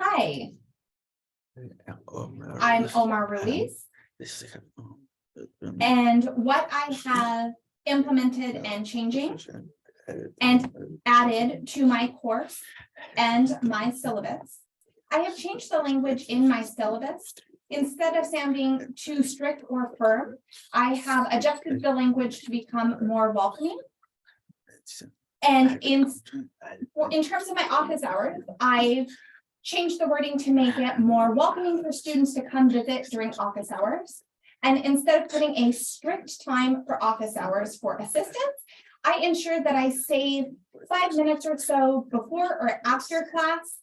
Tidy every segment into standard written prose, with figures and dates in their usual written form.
Hi, I'm Omar Ruiz, and what I have implemented and changing and added to my course and my syllabus. I have changed the language in my syllabus. Instead of sounding too strict or firm, I have adjusted the language to become more welcoming. And in terms of my office hours, I've changed the wording to make it more welcoming for students to come visit during office hours. And instead of putting a strict time for office hours for assistance, I ensure that I save 5 minutes or so before or after class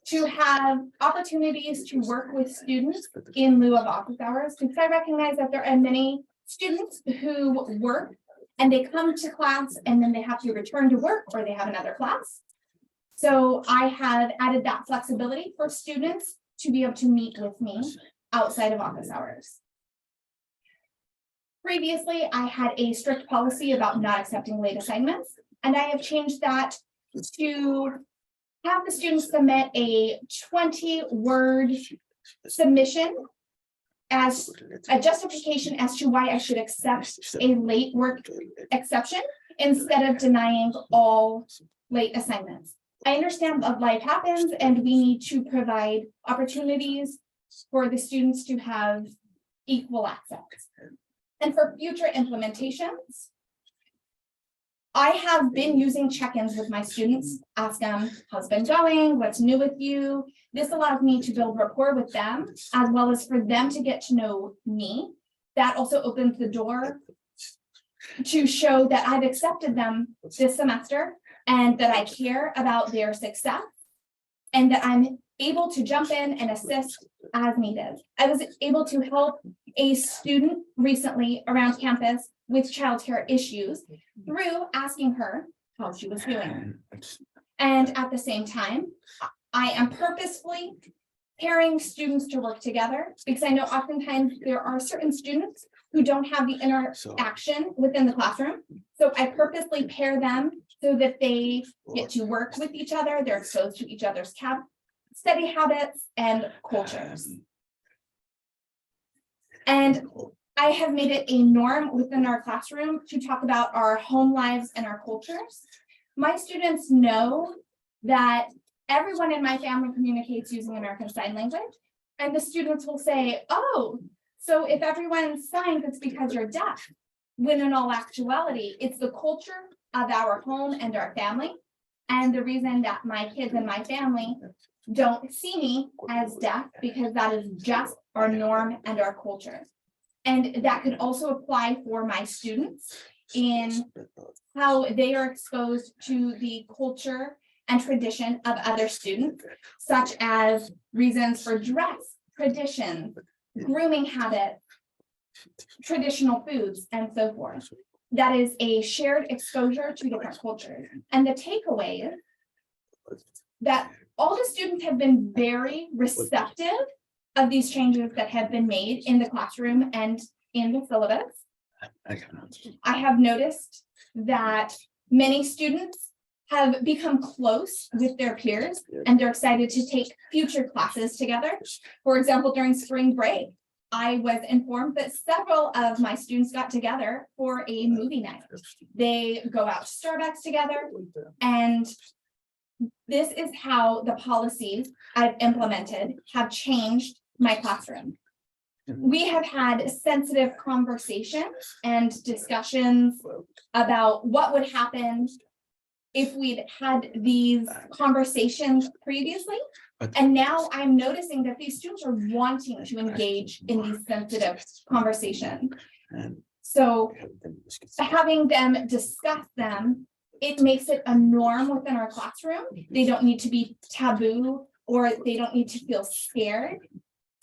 to have opportunities to work with students in lieu of office hours, because I recognize that there are many students who work and they come to class and then they have to return to work or they have another class. So I have added that flexibility for students to be able to meet with me outside of office hours. Previously, I had a strict policy about not accepting late assignments, and I have changed that to have the students submit a 20-word submission as a justification as to why I should accept a late work exception instead of denying all late assignments. I understand that life happens and we need to provide opportunities for the students to have equal access. And for future implementations, I have been using check-ins with my students, ask them, how's it been going? What's new with you? This allows me to build rapport with them, as well as for them to get to know me. That also opens the door to show that I've accepted them this semester and that I care about their success and that I'm able to jump in and assist as needed. I was able to help a student recently around campus with childcare issues through asking her how she was doing. And at the same time, I am purposefully pairing students to work together because I know oftentimes there are certain students who don't have the interaction within the classroom. So I purposely pair them so that they get to work with each other, they're exposed to each other's study habits and cultures. And I have made it a norm within our classroom to talk about our home lives and our cultures. My students know that everyone in my family communicates using American Sign Language, and the students will say, oh, so if everyone signs, it's because you're deaf. When in all actuality, it's the culture of our home and our family. And the reason that my kids and my family don't see me as deaf, because that is just our norm and our culture. And that could also apply for my students in how they are exposed to the culture and tradition of other students, such as reasons for dress, traditions, grooming habits, traditional foods, and so forth. That is a shared exposure to different cultures. And the takeaway is that all the students have been very receptive of these changes that have been made in the classroom and in the syllabus. I have noticed that many students have become close with their peers and they're excited to take future classes together. For example, during spring break, I was informed that several of my students got together for a movie night. They go out to Starbucks together, and this is how the policies I've implemented have changed my classroom. We have had sensitive conversations and discussions about what would happen if we'd had these conversations previously. And now I'm noticing that these students are wanting to engage in these sensitive conversations. So having them discuss them, it makes it a norm within our classroom. They don't need to be taboo or they don't need to feel scared.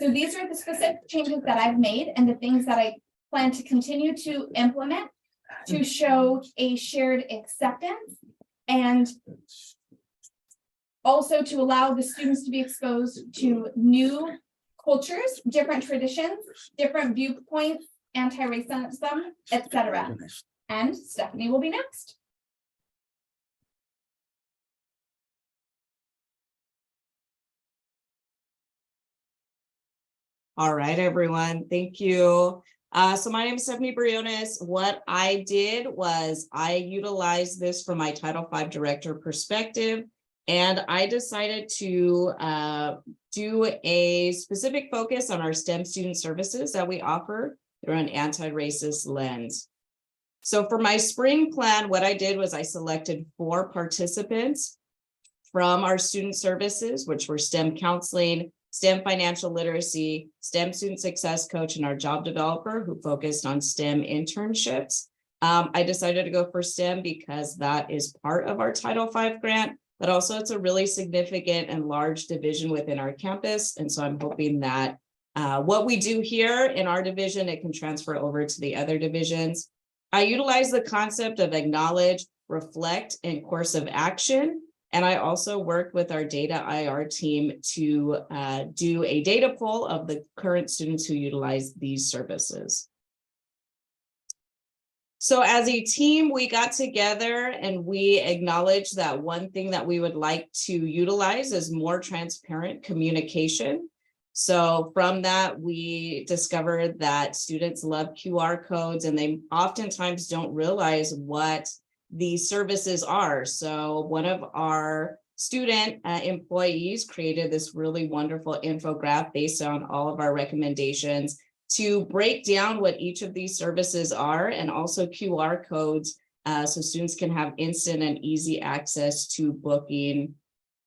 So these are the specific changes that I've made and the things that I plan to continue to implement to show a shared acceptance and also to allow the students to be exposed to new cultures, different traditions, different viewpoints, anti-racism, etc. And Stephanie will be next. All right, everyone. Thank you. So my name is Stephanie Briones. What I did was I utilized this from my Title V director perspective, and I decided to do a specific focus on our STEM student services that we offer through an anti-racist lens. So for my spring plan, what I did was I selected 4 participants from our student services, which were STEM counseling, STEM financial literacy, STEM student success coach, and our job developer who focused on STEM internships. I decided to go for STEM because that is part of our Title V grant, but also it's a really significant and large division within our campus. And so I'm hoping that what we do here in our division, it can transfer over to the other divisions. I utilize the concept of acknowledge, reflect, and course of action. And I also worked with our data IR team to do a data poll of the current students who utilize these services. So as a team, we got together and we acknowledged that one thing that we would like to utilize is more transparent communication. So from that, we discovered that students love QR codes and they oftentimes don't realize what these services are. So one of our student employees created this really wonderful infographic based on all of our recommendations to break down what each of these services are, and also QR codes so students can have instant and easy access to booking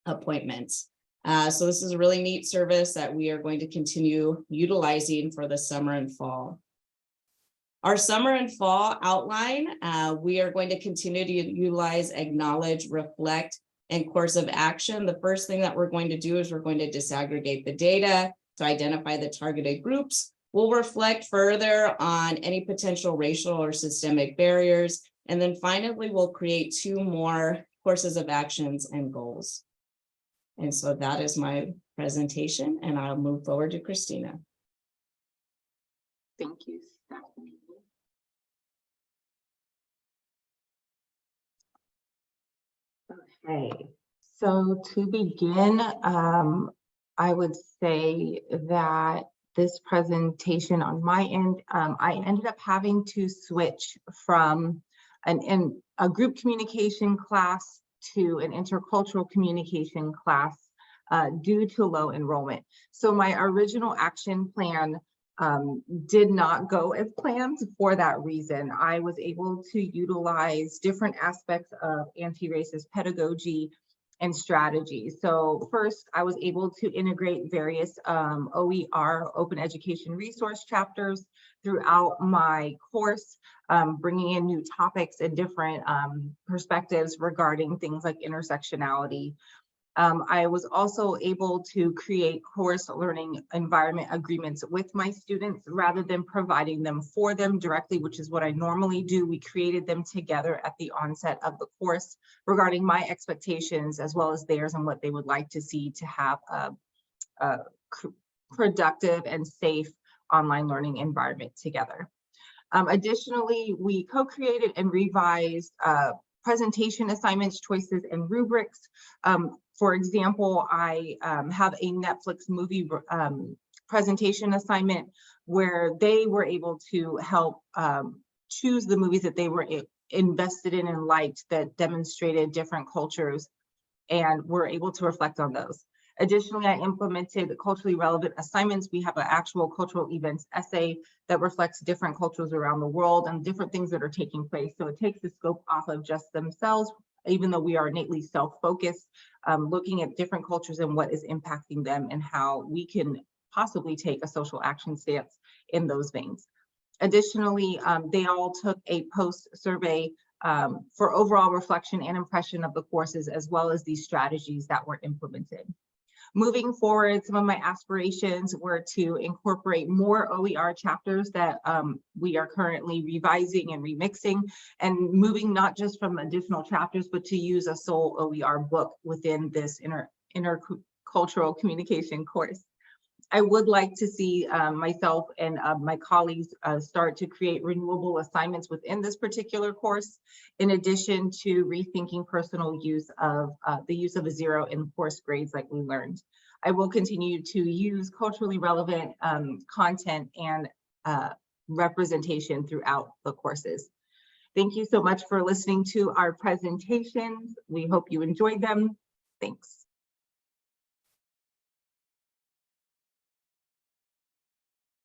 appointments. So this is a really neat service that we are going to continue utilizing for the summer and fall. Our summer and fall outline, we are going to continue to utilize acknowledge, reflect, and course of action. The first thing that we're going to do is we're going to disaggregate the data to identify the targeted groups. We'll reflect further on any potential racial or systemic barriers. And then finally, we'll create 2 more courses of actions and goals. And so that is my presentation, and I'll move forward to Christina. Thank you, Stephanie. Okay, so to begin, I would say that this presentation on my end, I ended up having to switch from a group communication class to an intercultural communication class due to low enrollment. So my original action plan did not go as planned for that reason. I was able to utilize different aspects of anti-racist pedagogy and strategy. So first, I was able to integrate various OER, Open Education Resource chapters throughout my course, bringing in new topics and different perspectives regarding things like intersectionality. I was also able to create course learning environment agreements with my students rather than providing them for them directly, which is what I normally do. We created them together at the onset of the course regarding my expectations as well as theirs and what they would like to see to have a productive and safe online learning environment together. Additionally, we co-created and revised presentation assignments, choices, and rubrics. For example, I have a Netflix movie presentation assignment where they were able to help choose the movies that they were invested in and liked that demonstrated different cultures, and were able to reflect on those. Additionally, I implemented culturally relevant assignments. We have an actual cultural events essay that reflects different cultures around the world and different things that are taking place. So it takes the scope off of just themselves, even though we are innately self-focused, looking at different cultures and what is impacting them and how we can possibly take a social action stance in those veins. Additionally, they all took a post-survey for overall reflection and impression of the courses, as well as these strategies that were implemented. Moving forward, some of my aspirations were to incorporate more OER chapters that we are currently revising and remixing, and moving not just from additional chapters, but to use a sole OER book within this intercultural communication course. I would like to see myself and my colleagues start to create renewable assignments within this particular course, in addition to rethinking personal use of the use of a 0 in course grades like we learned. I will continue to use culturally relevant content and representation throughout the courses. Thank you so much for listening to our presentations. We hope you enjoyed them. Thanks.